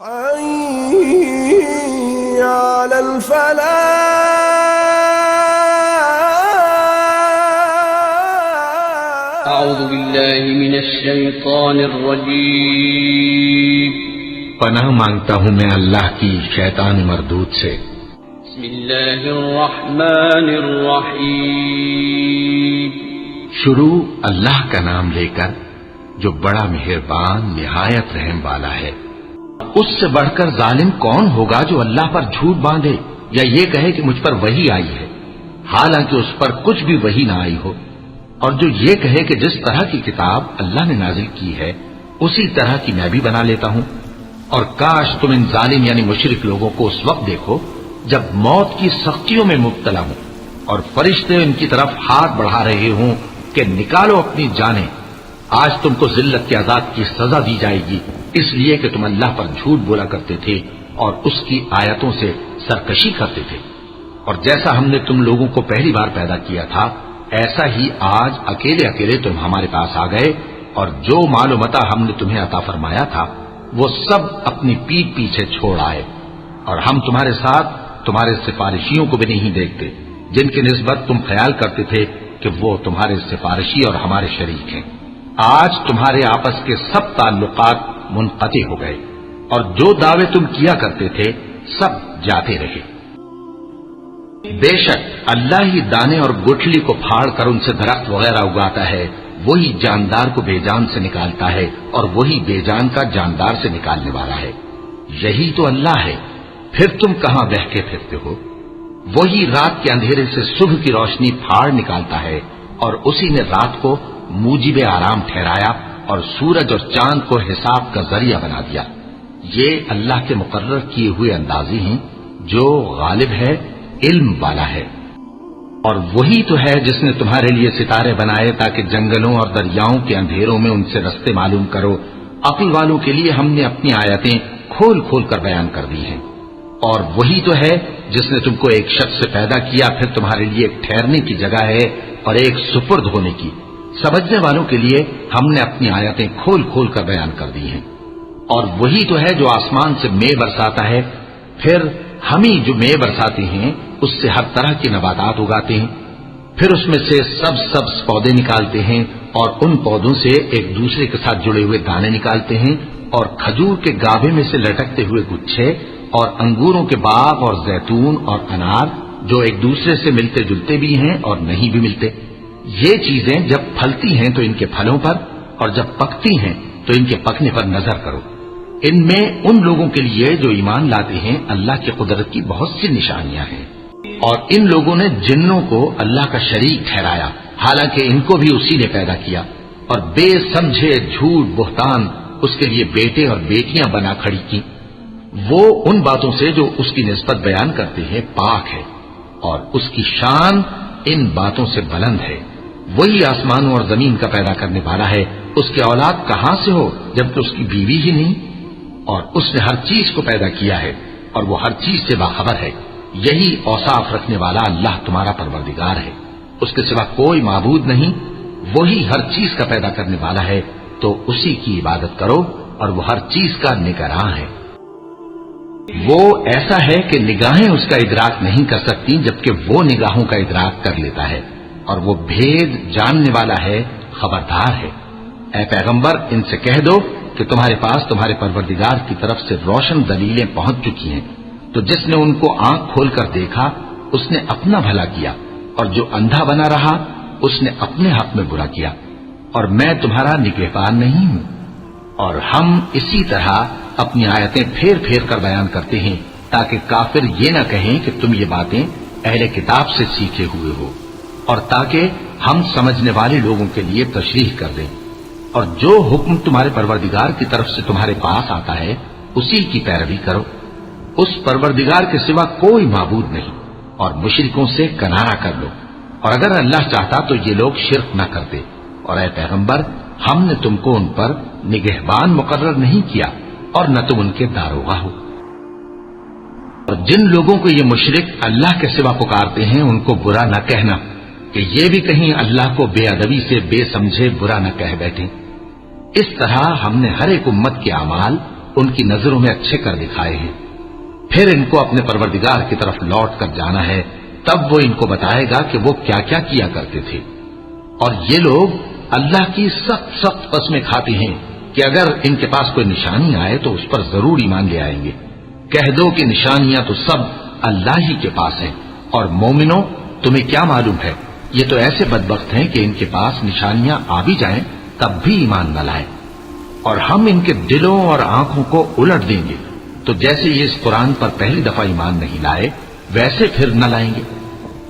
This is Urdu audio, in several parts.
حي على الفلاح. اعوذ باللہ من الشیطان الرجیم. پناہ مانگتا ہوں میں اللہ کی شیطان مردود سے. بسم اللہ الرحمن الرحیم. شروع اللہ کا نام لے کر جو بڑا مہربان نہایت رحم والا ہے. اس سے بڑھ کر ظالم کون ہوگا جو اللہ پر جھوٹ باندھے یا یہ کہے کہ مجھ پر وحی آئی ہے حالانکہ اس پر کچھ بھی وحی نہ آئی ہو، اور جو یہ کہے کہ جس طرح کی کتاب اللہ نے نازل کی ہے اسی طرح کی میں بھی بنا لیتا ہوں. اور کاش تم ان ظالم یعنی مشرک لوگوں کو اس وقت دیکھو جب موت کی سختیوں میں مبتلا ہوں اور فرشتے ان کی طرف ہاتھ بڑھا رہے ہوں کہ نکالو اپنی جانیں. آج تم کو ذلت کے عذاب کی سزا دی جائے گی اس لیے کہ تم اللہ پر جھوٹ بولا کرتے تھے اور اس کی آیتوں سے سرکشی کرتے تھے. اور جیسا ہم نے تم لوگوں کو پہلی بار پیدا کیا تھا ایسا ہی آج اکیلے اکیلے تم ہمارے پاس آ گئے، اور جو مال و متاع ہم نے تمہیں عطا فرمایا تھا وہ سب اپنی پیٹھ پیچھے چھوڑ آئے. اور ہم تمہارے ساتھ تمہارے سفارشیوں کو بھی نہیں دیکھتے جن کی نسبت تم خیال کرتے تھے کہ وہ تمہارے سفارشی اور ہمارے شریک ہیں. آج تمہارے آپس کے سب تعلقات منقطع ہو گئے اور جو دعوے تم کیا کرتے تھے سب جاتے رہے. بے شک اللہ ہی دانے اور گٹھلی کو پھاڑ کر ان سے درخت وغیرہ اگاتا ہے، وہی جاندار کو بے جان سے نکالتا ہے اور وہی بے جان کا جاندار سے نکالنے والا ہے. یہی تو اللہ ہے، پھر تم کہاں بہہ کے پھرتے ہو؟ وہی رات کے اندھیرے سے صبح کی روشنی پھاڑ نکالتا ہے، اور اسی نے رات کو موجب آرام ٹھہرایا اور سورج اور چاند کو حساب کا ذریعہ بنا دیا. یہ اللہ کے مقرر کیے ہوئے اندازے ہیں جو غالب ہے، علم والا ہے. اور وہی تو ہے جس نے تمہارے لیے ستارے بنائے تاکہ جنگلوں اور دریاؤں کے اندھیروں میں ان سے رستے معلوم کرو. عقل والوں کے لیے ہم نے اپنی آیتیں کھول کھول کر بیان کر دی ہیں. اور وہی تو ہے جس نے تم کو ایک شخص سے پیدا کیا، پھر تمہارے لیے ایک ٹھہرنے کی جگہ ہے اور ایک سپرد ہونے کی. سمجھنے والوں کے لیے ہم نے اپنی آیتیں کھول کھول کر بیان کر دی ہیں. اور وہی تو ہے جو آسمان سے مے برساتا ہے، پھر ہم ہی جو مے برساتے ہیں اس سے ہر طرح کی نباتات اگاتے ہیں، پھر اس میں سے سبز پودے نکالتے ہیں اور ان پودوں سے ایک دوسرے کے ساتھ جڑے ہوئے دانے نکالتے ہیں، اور کھجور کے گابھے میں سے لٹکتے ہوئے گچھے، اور انگوروں کے باغ اور زیتون اور انار جو ایک دوسرے سے ملتے جلتے بھی ہیں اور نہیں بھی ملتے. یہ چیزیں جب پھلتی ہیں تو ان کے پھلوں پر، اور جب پکتی ہیں تو ان کے پکنے پر نظر کرو. ان میں ان لوگوں کے لیے جو ایمان لاتے ہیں اللہ کی قدرت کی بہت سی نشانیاں ہیں. اور ان لوگوں نے جنوں کو اللہ کا شریک ٹھہرایا حالانکہ ان کو بھی اسی نے پیدا کیا، اور بے سمجھے جھوٹ بہتان اس کے لیے بیٹے اور بیٹیاں بنا کھڑی کی. وہ ان باتوں سے جو اس کی نسبت بیان کرتے ہیں پاک ہے، اور اس کی شان ان باتوں سے بلند ہے. وہی آسمانوں اور زمین کا پیدا کرنے والا ہے، اس کی اولاد کہاں سے ہو جبکہ اس کی بیوی ہی نہیں. اور اس نے ہر چیز کو پیدا کیا ہے اور وہ ہر چیز سے باخبر ہے. یہی اوصاف رکھنے والا اللہ تمہارا پروردگار ہے، اس کے سوا کوئی معبود نہیں. وہی ہر چیز کا پیدا کرنے والا ہے تو اسی کی عبادت کرو، اور وہ ہر چیز کا نگراں ہے. وہ ایسا ہے کہ نگاہیں اس کا ادراک نہیں کر سکتی جبکہ وہ نگاہوں کا ادراک کر لیتا ہے، اور وہ بھید جاننے والا ہے، خبردار ہے. اے پیغمبر ان سے کہہ دو کہ تمہارے پاس تمہارے پروردگار کی طرف سے روشن دلیلیں پہنچ چکی ہیں، تو جس نے ان کو آنکھ کھول کر دیکھا اس نے اپنا بھلا کیا، اور جو اندھا بنا رہا اس نے اپنے حق میں برا کیا. اور میں تمہارا نگہبان نہیں ہوں. اور ہم اسی طرح اپنی آیتیں پھیر پھیر کر بیان کرتے ہیں تاکہ کافر یہ نہ کہیں کہ تم یہ باتیں اہل کتاب سے سیکھے ہوئے ہو، اور تاکہ ہم سمجھنے والے لوگوں کے لیے تشریح کر دیں. اور جو حکم تمہارے پروردگار کی طرف سے تمہارے پاس آتا ہے اسی کی پیروی کرو. اس پروردگار کے سوا کوئی معبود نہیں، اور مشرکوں سے کنارہ کر لو. اور اگر اللہ چاہتا تو یہ لوگ شرک نہ کرتے. اور اے پیغمبر ہم نے تم کو ان پر نگہبان مقرر نہیں کیا اور نہ تم ان کے داروغہ ہو. اور جن لوگوں کو یہ مشرک اللہ کے سوا پکارتے ہیں ان کو برا نہ کہنا کہ یہ بھی کہیں اللہ کو بے ادبی سے بے سمجھے برا نہ کہہ بیٹھیں. اس طرح ہم نے ہر ایک امت کے اعمال ان کی نظروں میں اچھے کر دکھائے ہیں. پھر ان کو اپنے پروردگار کی طرف لوٹ کر جانا ہے، تب وہ ان کو بتائے گا کہ وہ کیا کیا کیا کرتے تھے. اور یہ لوگ اللہ کی سخت سخت قسمیں کھاتے ہیں کہ اگر ان کے پاس کوئی نشانی آئے تو اس پر ضرور ایمان لے آئیں گے. کہہ دو کہ نشانیاں تو سب اللہ ہی کے پاس ہیں، اور مومنوں تمہیں کیا معلوم ہے، یہ تو ایسے بدبخت ہیں کہ ان کے پاس نشانیاں آ بھی جائیں تب بھی ایمان نہ لائیں. اور ہم ان کے دلوں اور آنکھوں کو الٹ دیں گے، تو جیسے یہ اس قرآن پر پہلی دفعہ ایمان نہیں لائے ویسے پھر نہ لائیں گے،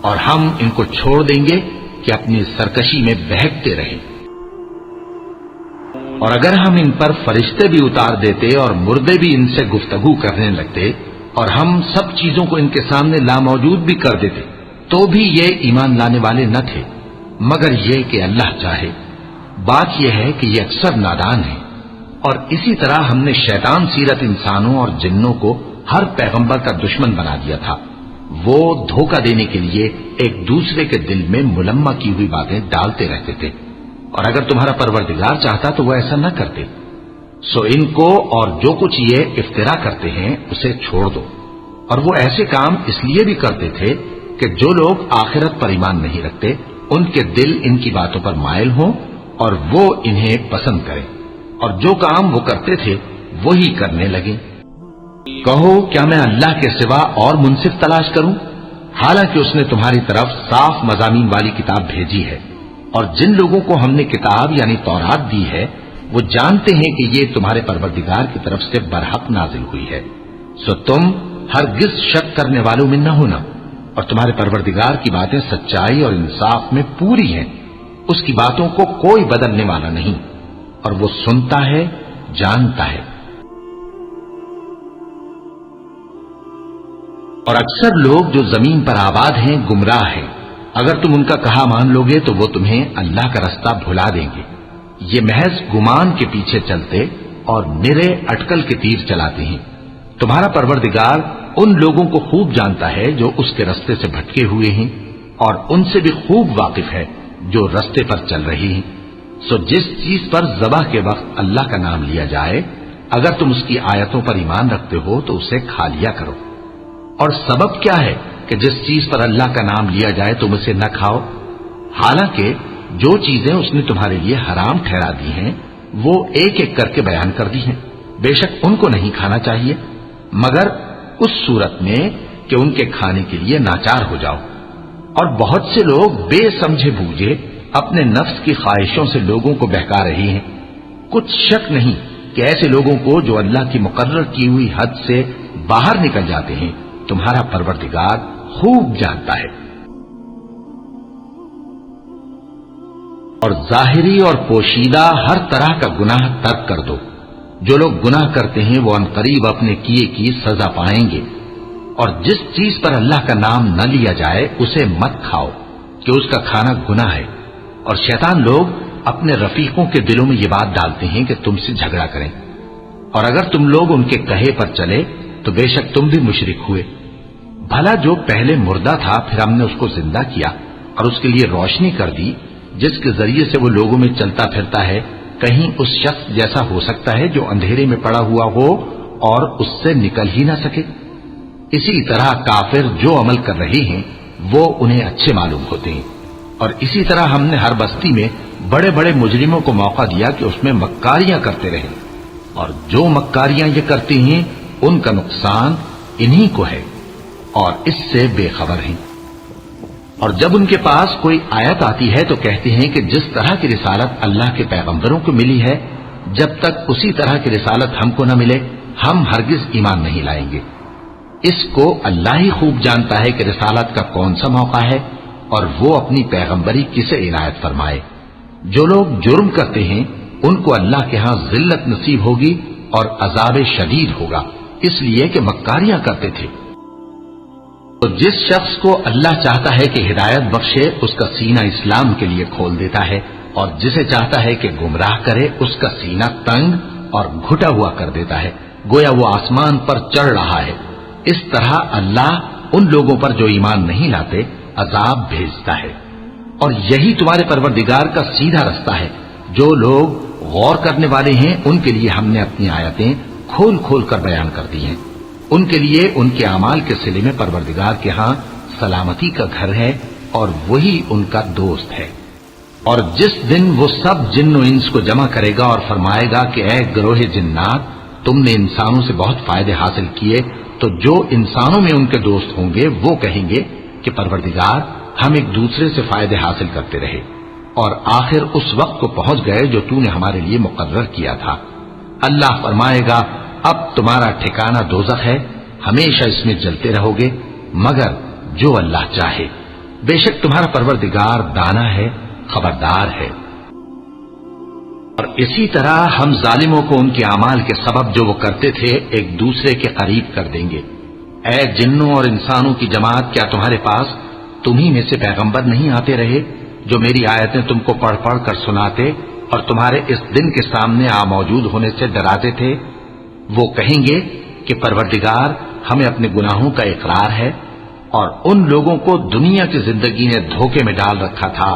اور ہم ان کو چھوڑ دیں گے کہ اپنی سرکشی میں بہکتے رہیں. اور اگر ہم ان پر فرشتے بھی اتار دیتے اور مردے بھی ان سے گفتگو کرنے لگتے اور ہم سب چیزوں کو ان کے سامنے لاموجود بھی کر دیتے تو بھی یہ ایمان لانے والے نہ تھے، مگر یہ کہ اللہ چاہے. بات یہ ہے کہ یہ اکثر نادان ہیں. اور اسی طرح ہم نے شیطان سیرت انسانوں اور جنوں کو ہر پیغمبر کا دشمن بنا دیا تھا. وہ دھوکہ دینے کے لیے ایک دوسرے کے دل میں ملمہ کی ہوئی باتیں ڈالتے رہتے تھے، اور اگر تمہارا پروردگار چاہتا تو وہ ایسا نہ کرتے. سو ان کو اور جو کچھ یہ افترا کرتے ہیں اسے چھوڑ دو. اور وہ ایسے کام اس لیے بھی کرتے تھے کہ جو لوگ آخرت پر ایمان نہیں رکھتے ان کے دل ان کی باتوں پر مائل ہوں اور وہ انہیں پسند کریں، اور جو کام وہ کرتے تھے وہی کرنے لگیں. کہو کیا میں اللہ کے سوا اور منصف تلاش کروں، حالانکہ اس نے تمہاری طرف صاف مضامین والی کتاب بھیجی ہے. اور جن لوگوں کو ہم نے کتاب یعنی تورات دی ہے وہ جانتے ہیں کہ یہ تمہارے پروردگار کی طرف سے برحق نازل ہوئی ہے. سو تم ہرگز شک کرنے والوں میں نہ ہونا، اور تمہارے پروردگار کی باتیں سچائی اور انصاف میں پوری ہیں. اس کی باتوں کو کوئی بدلنے والا نہیں، اور وہ سنتا ہے جانتا ہے. اور اکثر لوگ جو زمین پر آباد ہیں گمراہ ہیں. اگر تم ان کا کہا مان لو گے تو وہ تمہیں اللہ کا رستہ بھلا دیں گے. یہ محض گمان کے پیچھے چلتے اور نرے اٹکل کے تیر چلاتے ہیں. تمہارا پروردگار ان لوگوں کو خوب جانتا ہے جو اس کے رستے سے بھٹکے ہوئے ہیں، اور ان سے بھی خوب واقف ہے جو رستے پر چل رہی ہیں. سو جس چیز پر ذبح کے وقت اللہ کا نام لیا جائے اگر تم اس کی آیتوں پر ایمان رکھتے ہو تو اسے کھا لیا کرو. اور سبب کیا ہے کہ جس چیز پر اللہ کا نام لیا جائے تم اسے نہ کھاؤ، حالانکہ جو چیزیں اس نے تمہارے لیے حرام ٹھہرا دی ہیں وہ ایک ایک کر کے بیان کر دی ہیں. بے شک ان کو نہیں کھانا چاہیے مگر اس صورت میں کہ ان کے کھانے کے لیے ناچار ہو جاؤ. اور بہت سے لوگ بے سمجھے بوجھے اپنے نفس کی خواہشوں سے لوگوں کو بہکا رہی ہیں. کچھ شک نہیں کہ ایسے لوگوں کو جو اللہ کی مقرر کی ہوئی حد سے باہر نکل جاتے ہیں تمہارا پروردگار خوب جانتا ہے. اور ظاہری اور پوشیدہ ہر طرح کا گناہ ترک کر دو. جو لوگ گناہ کرتے ہیں وہ عنقریب اپنے کیے کی سزا پائیں گے. اور جس چیز پر اللہ کا نام نہ لیا جائے اسے مت کھاؤ کہ اس کا کھانا گناہ ہے. اور شیطان لوگ اپنے رفیقوں کے دلوں میں یہ بات ڈالتے ہیں کہ تم سے جھگڑا کریں، اور اگر تم لوگ ان کے کہے پر چلے تو بے شک تم بھی مشرک ہوئے. بھلا جو پہلے مردہ تھا پھر ہم نے اس کو زندہ کیا اور اس کے لیے روشنی کر دی جس کے ذریعے سے وہ لوگوں میں چلتا پھرتا ہے، کہیں اس شخص جیسا ہو سکتا ہے جو اندھیرے میں پڑا ہوا ہو اور اس سے نکل ہی نہ سکے. اسی طرح کافر جو عمل کر رہے ہیں وہ انہیں اچھے معلوم ہوتے ہیں. اور اسی طرح ہم نے ہر بستی میں بڑے بڑے مجرموں کو موقع دیا کہ اس میں مکاریاں کرتے رہیں، اور جو مکاریاں یہ کرتے ہیں ان کا نقصان انہی کو ہے اور اس سے بے خبر ہیں. اور جب ان کے پاس کوئی آیت آتی ہے تو کہتے ہیں کہ جس طرح کی رسالت اللہ کے پیغمبروں کو ملی ہے جب تک اسی طرح کی رسالت ہم کو نہ ملے ہم ہرگز ایمان نہیں لائیں گے. اس کو اللہ ہی خوب جانتا ہے کہ رسالت کا کون سا موقع ہے اور وہ اپنی پیغمبری کسے عنایت فرمائے. جو لوگ جرم کرتے ہیں ان کو اللہ کے ہاں ذلت نصیب ہوگی اور عذاب شدید ہوگا، اس لیے کہ مکاریاں کرتے تھے. تو جس شخص کو اللہ چاہتا ہے کہ ہدایت بخشے اس کا سینہ اسلام کے لیے کھول دیتا ہے، اور جسے چاہتا ہے کہ گمراہ کرے اس کا سینہ تنگ اور گھٹا ہوا کر دیتا ہے، گویا وہ آسمان پر چڑھ رہا ہے. اس طرح اللہ ان لوگوں پر جو ایمان نہیں لاتے عذاب بھیجتا ہے. اور یہی تمہارے پروردگار کا سیدھا رستہ ہے. جو لوگ غور کرنے والے ہیں ان کے لیے ہم نے اپنی آیتیں کھول کھول کر بیان کر دی ہیں۔ ان کے لیے ان کے اعمال کے صلے میں پروردگار کے ہاں سلامتی کا گھر ہے اور وہی ان کا دوست ہے۔ اور جس دن وہ سب جن و انس کو جمع کرے گا اور فرمائے گا کہ اے گروہ جنات، تم نے انسانوں سے بہت فائدے حاصل کیے، تو جو انسانوں میں ان کے دوست ہوں گے وہ کہیں گے کہ پروردگار ہم ایک دوسرے سے فائدے حاصل کرتے رہے اور آخر اس وقت کو پہنچ گئے جو تو نے ہمارے لیے مقرر کیا تھا۔ اللہ فرمائے گا اب تمہارا ٹھکانہ دوزخ ہے، ہمیشہ اس میں جلتے رہو گے مگر جو اللہ چاہے، بے شک تمہارا پروردگار دانا ہے، خبردار ہے۔ اور اسی طرح ہم ظالموں کو ان کے اعمال کے سبب جو وہ کرتے تھے ایک دوسرے کے قریب کر دیں گے۔ اے جنوں اور انسانوں کی جماعت، کیا تمہارے پاس تمہیں میں سے پیغمبر نہیں آتے رہے جو میری آیتیں تم کو پڑھ پڑھ کر سناتے اور تمہارے اس دن کے سامنے موجود ہونے سے ڈراتے تھے؟ وہ کہیں گے کہ پروردگار ہمیں اپنے گناہوں کا اقرار ہے اور ان لوگوں کو دنیا کی زندگی نے دھوکے میں ڈال رکھا تھا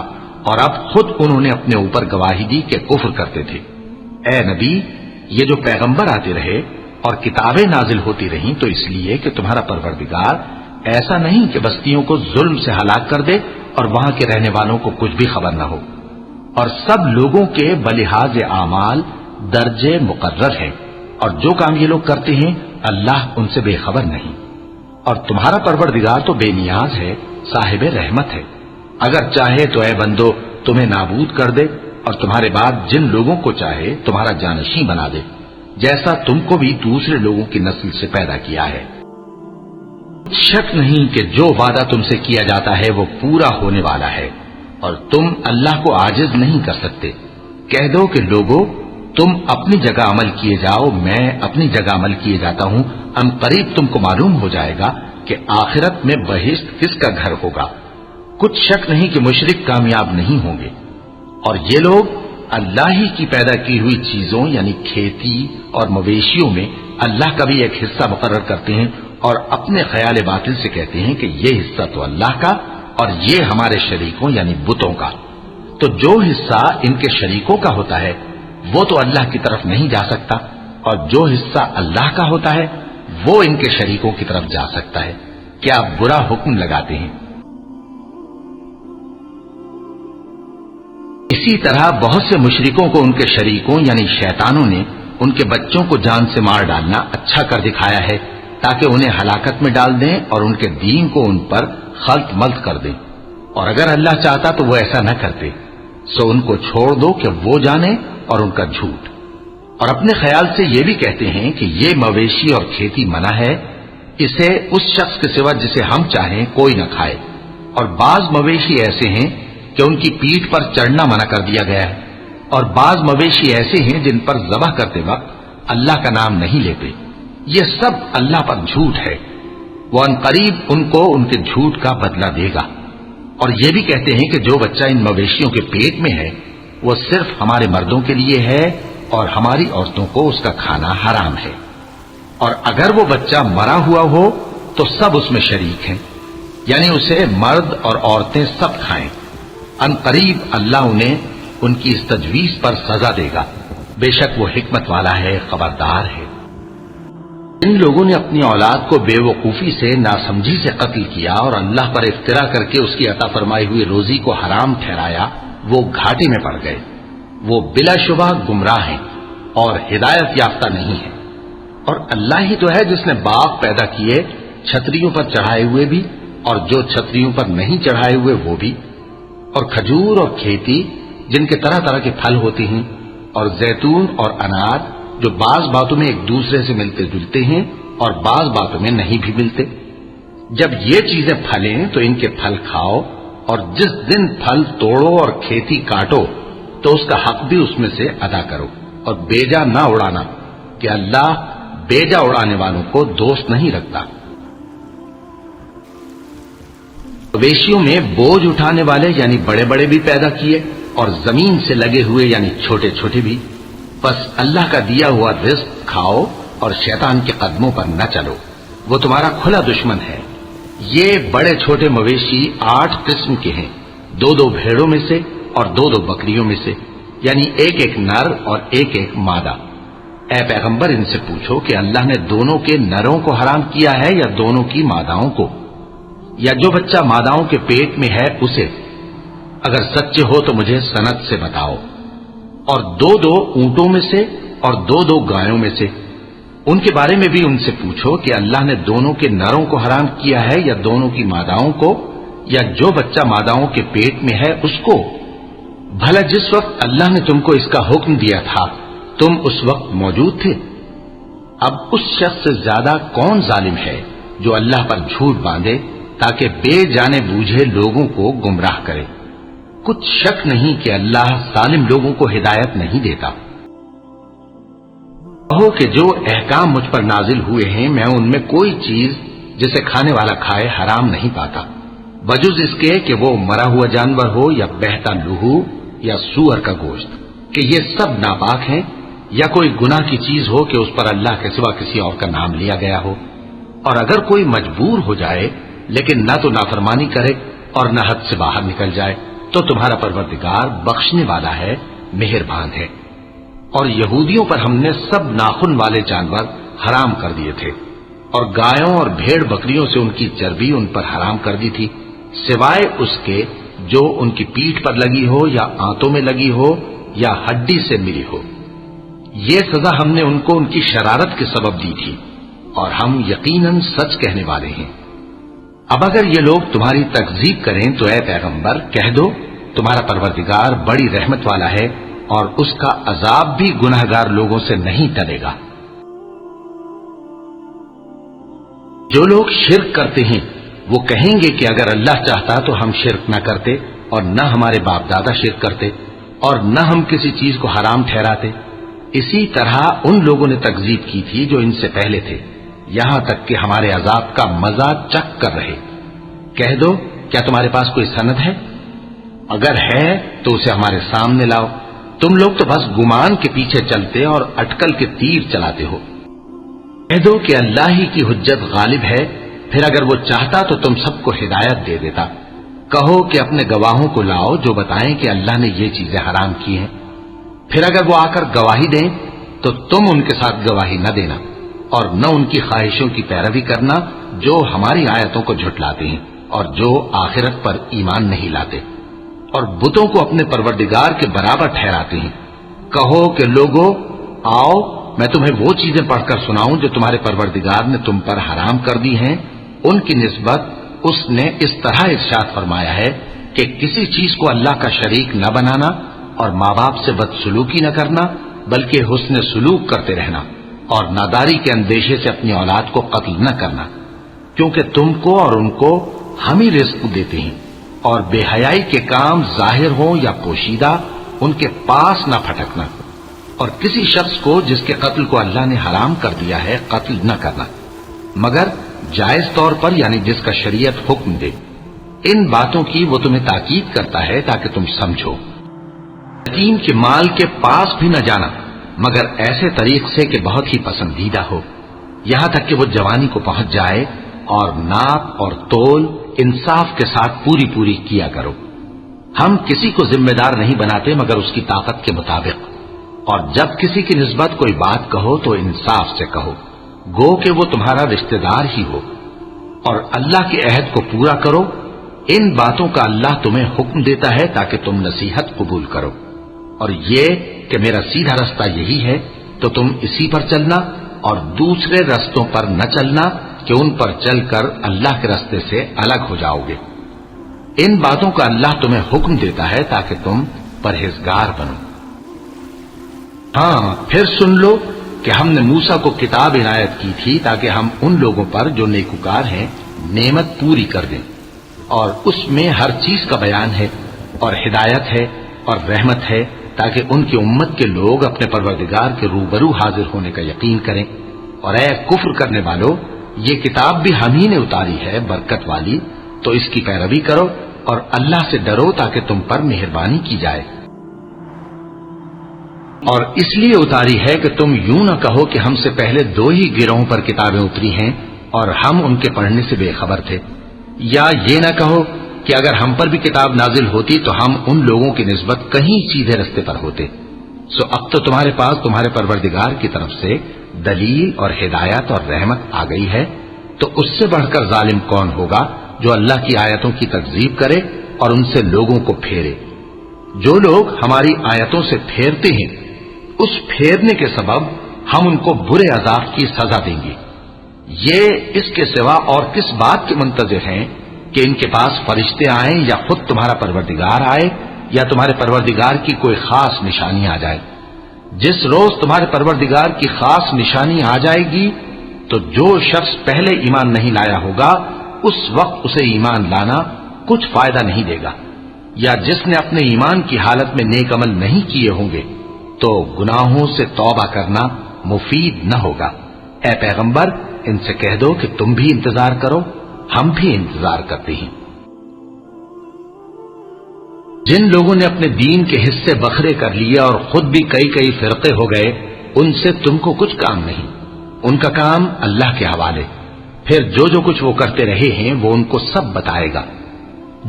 اور اب خود انہوں نے اپنے اوپر گواہی دی کہ کفر کرتے تھے۔ اے نبی، یہ جو پیغمبر آتے رہے اور کتابیں نازل ہوتی رہیں تو اس لیے کہ تمہارا پروردگار ایسا نہیں کہ بستیوں کو ظلم سے ہلاک کر دے اور وہاں کے رہنے والوں کو کچھ بھی خبر نہ ہو، اور سب لوگوں کے بلحاظ اعمال درجے مقرر ہے، اور جو کام یہ لوگ کرتے ہیں اللہ ان سے بے خبر نہیں۔ اور تمہارا پروردگار تو بے نیاز ہے، صاحب رحمت ہے، اگر چاہے تو اے بندو تمہیں نابود کر دے اور تمہارے بعد جن لوگوں کو چاہے تمہارا جانشین بنا دے، جیسا تم کو بھی دوسرے لوگوں کی نسل سے پیدا کیا ہے۔ شک نہیں کہ جو وعدہ تم سے کیا جاتا ہے وہ پورا ہونے والا ہے اور تم اللہ کو عاجز نہیں کر سکتے۔ کہہ دو کہ لوگو تم اپنی جگہ عمل کیے جاؤ، میں اپنی جگہ عمل کیے جاتا ہوں، ان قریب تم کو معلوم ہو جائے گا کہ آخرت میں بہشت کس کا گھر ہوگا۔ کچھ شک نہیں کہ مشرک کامیاب نہیں ہوں گے، اور یہ لوگ اللہ ہی کی پیدا کی ہوئی چیزوں یعنی کھیتی اور مویشیوں میں اللہ کا بھی ایک حصہ مقرر کرتے ہیں اور اپنے خیال باطل سے کہتے ہیں کہ یہ حصہ تو اللہ کا اور یہ ہمارے شریکوں یعنی بتوں کا۔ تو جو حصہ ان کے شریکوں کا ہوتا ہے وہ تو اللہ کی طرف نہیں جا سکتا، اور جو حصہ اللہ کا ہوتا ہے وہ ان کے شریکوں کی طرف جا سکتا ہے۔ کیا برا حکم لگاتے ہیں؟ اسی طرح بہت سے مشرکوں کو ان کے شریکوں یعنی شیطانوں نے ان کے بچوں کو جان سے مار ڈالنا اچھا کر دکھایا ہے تاکہ انہیں ہلاکت میں ڈال دیں اور ان کے دین کو ان پر خلط ملط کر دیں، اور اگر اللہ چاہتا تو وہ ایسا نہ کرتے۔ سو ان کو چھوڑ دو کہ وہ جانے اور ان کا جھوٹ، اور اپنے خیال سے یہ بھی کہتے ہیں کہ یہ مویشی اور کھیتی منع ہے، اسے اس شخص کے سوا جسے ہم چاہیں کوئی نہ کھائے، اور بعض مویشی ایسے ہیں کہ ان کی پیٹھ پر چڑھنا منع کر دیا گیا ہے، اور بعض مویشی ایسے ہیں جن پر ذبح کرتے وقت اللہ کا نام نہیں لیتے۔ یہ سب اللہ پر جھوٹ ہے، وہ ان قریب ان کو ان کے جھوٹ کا بدلہ دے گا۔ اور یہ بھی کہتے ہیں کہ جو بچہ ان مویشیوں کے پیٹ میں ہے وہ صرف ہمارے مردوں کے لیے ہے اور ہماری عورتوں کو اس کا کھانا حرام ہے، اور اگر وہ بچہ مرا ہوا ہو تو سب اس میں شریک ہیں، یعنی اسے مرد اور عورتیں سب کھائیں۔ ان قریب اللہ انہیں ان کی اس تجویز پر سزا دے گا، بے شک وہ حکمت والا ہے، خبردار ہے۔ ان لوگوں نے اپنی اولاد کو بے وقوفی سے، ناسمجھی سے قتل کیا اور اللہ پر افترا کر کے اس کی عطا فرمائی ہوئی روزی کو حرام ٹھہرایا، وہ گھاٹے میں پڑ گئے۔ وہ بلا شبہ گمراہ ہیں اور ہدایت یافتہ نہیں ہیں۔ اور اللہ ہی تو ہے جس نے باغ پیدا کیے، چھتریوں پر چڑھائے ہوئے بھی اور جو چھتریوں پر نہیں چڑھائے ہوئے وہ بھی، اور کھجور اور کھیتی جن کے طرح طرح کے پھل ہوتے ہیں، اور زیتون اور انار جو بعض باتوں میں ایک دوسرے سے ملتے جلتے ہیں اور بعض باتوں میں نہیں بھی ملتے۔ جب یہ چیزیں پھلیں تو ان کے پھل کھاؤ، اور جس دن پھل توڑو اور کھیتی کاٹو تو اس کا حق بھی اس میں سے ادا کرو، اور بیجا نہ اڑانا کہ اللہ بیجا اڑانے والوں کو دوست نہیں رکھتا۔ مویشیوں میں بوجھ اٹھانے والے یعنی بڑے بڑے بھی پیدا کیے اور زمین سے لگے ہوئے یعنی چھوٹے چھوٹے بھی، بس اللہ کا دیا ہوا رزق کھاؤ اور شیطان کے قدموں پر نہ چلو، وہ تمہارا کھلا دشمن ہے۔ یہ بڑے چھوٹے مویشی 8 قسم کے ہیں، 2 بھیڑوں میں سے اور 2 بکریوں میں سے، یعنی ایک نر اور ایک مادہ۔ اے پیغمبر ان سے پوچھو کہ اللہ نے دونوں کے نروں کو حرام کیا ہے یا دونوں کی ماداؤں کو، یا جو بچہ ماداؤں کے پیٹ میں ہے اسے؟ اگر سچے ہو تو مجھے سند سے بتاؤ۔ اور دو دو اونٹوں میں سے اور دو دو گایوں میں سے، ان کے بارے میں بھی ان سے پوچھو کہ اللہ نے دونوں کے نروں کو حرام کیا ہے یا دونوں کی ماداؤں کو، یا جو بچہ ماداؤں کے پیٹ میں ہے اس کو؟ بھلا جس وقت اللہ نے تم کو اس کا حکم دیا تھا تم اس وقت موجود تھے؟ اب اس شخص سے زیادہ کون ظالم ہے جو اللہ پر جھوٹ باندھے تاکہ بے جانے بوجھے لوگوں کو گمراہ کرے؟ کچھ شک نہیں کہ اللہ ظالم لوگوں کو ہدایت نہیں دیتا۔ کہو کہ جو احکام مجھ پر نازل ہوئے ہیں میں ان میں کوئی چیز جسے کھانے والا کھائے حرام نہیں پاتا، بجز اس کے کہ وہ مرا ہوا جانور ہو یا بہتا لہو یا سور کا گوشت، کہ یہ سب ناپاک ہیں، یا کوئی گناہ کی چیز ہو کہ اس پر اللہ کے سوا کسی اور کا نام لیا گیا ہو۔ اور اگر کوئی مجبور ہو جائے لیکن نہ تو نافرمانی کرے اور نہ حد سے باہر نکل جائے تو تمہارا پروردگار بخشنے والا ہے، مہربان ہے۔ اور یہودیوں پر ہم نے سب ناخن والے جانور حرام کر دیے تھے، اور گایوں اور بھیڑ بکریوں سے ان کی چربی ان پر حرام کر دی تھی، سوائے اس کے جو ان کی پیٹھ پر لگی ہو یا آنتوں میں لگی ہو یا ہڈی سے ملی ہو۔ یہ سزا ہم نے ان کو ان کی شرارت کے سبب دی تھی، اور ہم یقیناً سچ کہنے والے ہیں۔ اب اگر یہ لوگ تمہاری تکذیب کریں تو اے پیغمبر کہہ دو تمہارا پروردگار بڑی رحمت والا ہے اور اس کا عذاب بھی گناہگار لوگوں سے نہیں ٹلے گا۔ جو لوگ شرک کرتے ہیں وہ کہیں گے کہ اگر اللہ چاہتا تو ہم شرک نہ کرتے، اور نہ ہمارے باپ دادا شرک کرتے، اور نہ ہم کسی چیز کو حرام ٹھہراتے۔ اسی طرح ان لوگوں نے تکذیب کی تھی جو ان سے پہلے تھے، یہاں تک کہ ہمارے عذاب کا مزہ چکھ کر رہے۔ کہہ دو کیا تمہارے پاس کوئی سند ہے؟ اگر ہے تو اسے ہمارے سامنے لاؤ۔ تم لوگ تو بس گمان کے پیچھے چلتے اور اٹکل کے تیر چلاتے ہو۔ کہہ دو کہ اللہ ہی کی حجت غالب ہے، پھر اگر وہ چاہتا تو تم سب کو ہدایت دے دیتا۔ کہو کہ اپنے گواہوں کو لاؤ جو بتائیں کہ اللہ نے یہ چیزیں حرام کی ہیں، پھر اگر وہ آ کر گواہی دیں تو تم ان کے ساتھ گواہی نہ دینا، اور نہ ان کی خواہشوں کی پیروی کرنا جو ہماری آیتوں کو جھٹلاتے ہیں اور جو آخرت پر ایمان نہیں لاتے، اور بتوں کو اپنے پروردگار کے برابر ٹھہراتے ہیں۔ کہو کہ لوگو آؤ میں تمہیں وہ چیزیں پڑھ کر سناؤں جو تمہارے پروردگار نے تم پر حرام کر دی ہیں۔ ان کی نسبت اس نے اس طرح ارشاد فرمایا ہے کہ کسی چیز کو اللہ کا شریک نہ بنانا، اور ماں باپ سے بدسلوکی نہ کرنا بلکہ حسن سلوک کرتے رہنا، اور ناداری کے اندیشے سے اپنی اولاد کو قتل نہ کرنا، کیونکہ تم کو اور ان کو ہم ہی رزق دیتے ہیں، اور بے حیائی کے کام ظاہر ہوں یا پوشیدہ ان کے پاس نہ پھٹکنا، اور کسی شخص کو جس کے قتل کو اللہ نے حرام کر دیا ہے قتل نہ کرنا مگر جائز طور پر، یعنی جس کا شریعت حکم دے۔ ان باتوں کی وہ تمہیں تاکید کرتا ہے تاکہ تم سمجھو۔ یتیم کے مال کے پاس بھی نہ جانا مگر ایسے طریق سے کہ بہت ہی پسندیدہ ہو، یہاں تک کہ وہ جوانی کو پہنچ جائے، اور ناپ اور تول انصاف کے ساتھ پوری پوری کیا کرو۔ ہم کسی کو ذمہ دار نہیں بناتے مگر اس کی طاقت کے مطابق، اور جب کسی کی نسبت کوئی بات کہو تو انصاف سے کہو، گو کہ وہ تمہارا رشتہ دار ہی ہو، اور اللہ کے عہد کو پورا کرو۔ ان باتوں کا اللہ تمہیں حکم دیتا ہے تاکہ تم نصیحت قبول کرو، اور یہ کہ میرا سیدھا رستہ یہی ہے تو تم اسی پر چلنا، اور دوسرے رستوں پر نہ چلنا کہ ان پر چل کر اللہ کے رستے سے الگ ہو جاؤ گے۔ ان باتوں کا اللہ تمہیں حکم دیتا ہے تاکہ تم پرہیزگار بنو۔ ہاں پھر سن لو کہ ہم نے موسیٰ کو کتاب عنایت کی تھی تاکہ ہم ان لوگوں پر جو نیکوکار ہیں نعمت پوری کر دیں، اور اس میں ہر چیز کا بیان ہے اور ہدایت ہے اور رحمت ہے، تاکہ ان کی امت کے لوگ اپنے پروردگار کے روبرو حاضر ہونے کا یقین کریں۔ اور اے کفر کرنے والو، یہ کتاب بھی ہم ہی نے اتاری ہے برکت والی، تو اس کی پیروی کرو اور اللہ سے ڈرو تاکہ تم پر مہربانی کی جائے۔ اور اس لیے اتاری ہے کہ تم یوں نہ کہو کہ ہم سے پہلے دو ہی گروہوں پر کتابیں اتری ہیں اور ہم ان کے پڑھنے سے بے خبر تھے، یا یہ نہ کہو کہ اگر ہم پر بھی کتاب نازل ہوتی تو ہم ان لوگوں کی نسبت کہیں سیدھے رستے پر ہوتے۔ سو اب تو تمہارے پاس تمہارے پروردگار کی طرف سے دلیل اور ہدایت اور رحمت آ گئی ہے، تو اس سے بڑھ کر ظالم کون ہوگا جو اللہ کی آیتوں کی تکذیب کرے اور ان سے لوگوں کو پھیرے۔ جو لوگ ہماری آیتوں سے پھیرتے ہیں، اس پھیرنے کے سبب ہم ان کو برے عذاب کی سزا دیں گے۔ یہ اس کے سوا اور کس بات کے منتظر ہیں کہ ان کے پاس فرشتے آئیں یا خود تمہارا پروردگار آئے یا تمہارے پروردگار کی کوئی خاص نشانی آ جائے۔ جس روز تمہارے پروردگار کی خاص نشانی آ جائے گی تو جو شخص پہلے ایمان نہیں لایا ہوگا اس وقت اسے ایمان لانا کچھ فائدہ نہیں دے گا، یا جس نے اپنے ایمان کی حالت میں نیک عمل نہیں کیے ہوں گے تو گناہوں سے توبہ کرنا مفید نہ ہوگا۔ اے پیغمبر، ان سے کہہ دو کہ تم بھی انتظار کرو، ہم بھی انتظار کرتے ہیں۔ جن لوگوں نے اپنے دین کے حصے بکھرے کر لیے اور خود بھی کئی کئی فرقے ہو گئے، ان سے تم کو کچھ کام نہیں، ان کا کام اللہ کے حوالے۔ پھر جو کچھ وہ کرتے رہے ہیں وہ ان کو سب بتائے گا۔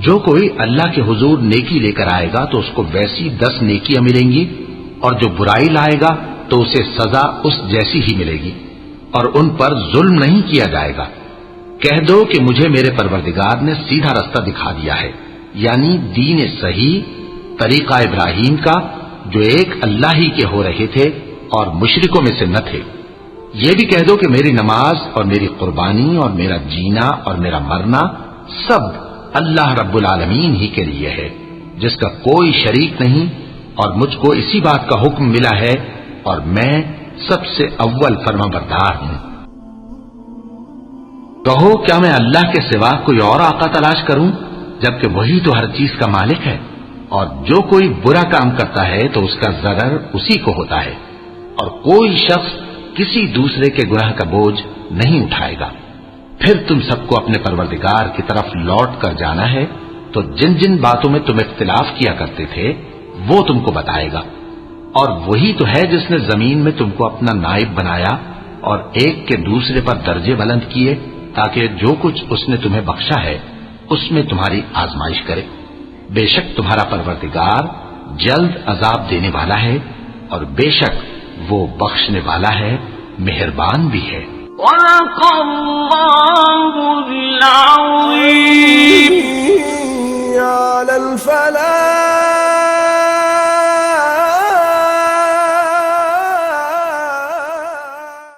جو کوئی اللہ کے حضور نیکی لے کر آئے گا تو اس کو ویسی 10 نیکیاں ملیں گی، اور جو برائی لائے گا تو اسے سزا اس جیسی ہی ملے گی، اور ان پر ظلم نہیں کیا جائے گا۔ کہہ دو کہ مجھے میرے پروردگار نے سیدھا رستہ دکھا دیا ہے، یعنی دین صحیح، طریقہ ابراہیم کا، جو ایک اللہ ہی کے ہو رہے تھے اور مشرکوں میں سے نہ تھے۔ یہ بھی کہہ دو کہ میری نماز اور میری قربانی اور میرا جینا اور میرا مرنا سب اللہ رب العالمین ہی کے لیے ہے، جس کا کوئی شریک نہیں، اور مجھ کو اسی بات کا حکم ملا ہے اور میں سب سے اول فرما بردار ہوں۔ کہو کیا میں اللہ کے سوا کوئی اور آقا تلاش کروں جبکہ وہی تو ہر چیز کا مالک ہے، اور جو کوئی برا کام کرتا ہے تو اس کا ضرر اسی کو ہوتا ہے، اور کوئی شخص کسی دوسرے کے گناہ کا بوجھ نہیں اٹھائے گا۔ پھر تم سب کو اپنے پروردگار کی طرف لوٹ کر جانا ہے، تو جن جن باتوں میں تم اختلاف کیا کرتے تھے وہ تم کو بتائے گا، اور وہی تو ہے جس نے زمین میں تم کو اپنا نائب بنایا اور ایک کے دوسرے پر درجے بلند کیے تاکہ جو کچھ اس نے تمہیں بخشا ہے اس میں تمہاری آزمائش کرے۔ بے شک تمہارا پروردگار جلد عذاب دینے والا ہے، اور بے شک وہ بخشنے والا ہے، مہربان بھی ہے۔ وَلَقَ اللَّهُ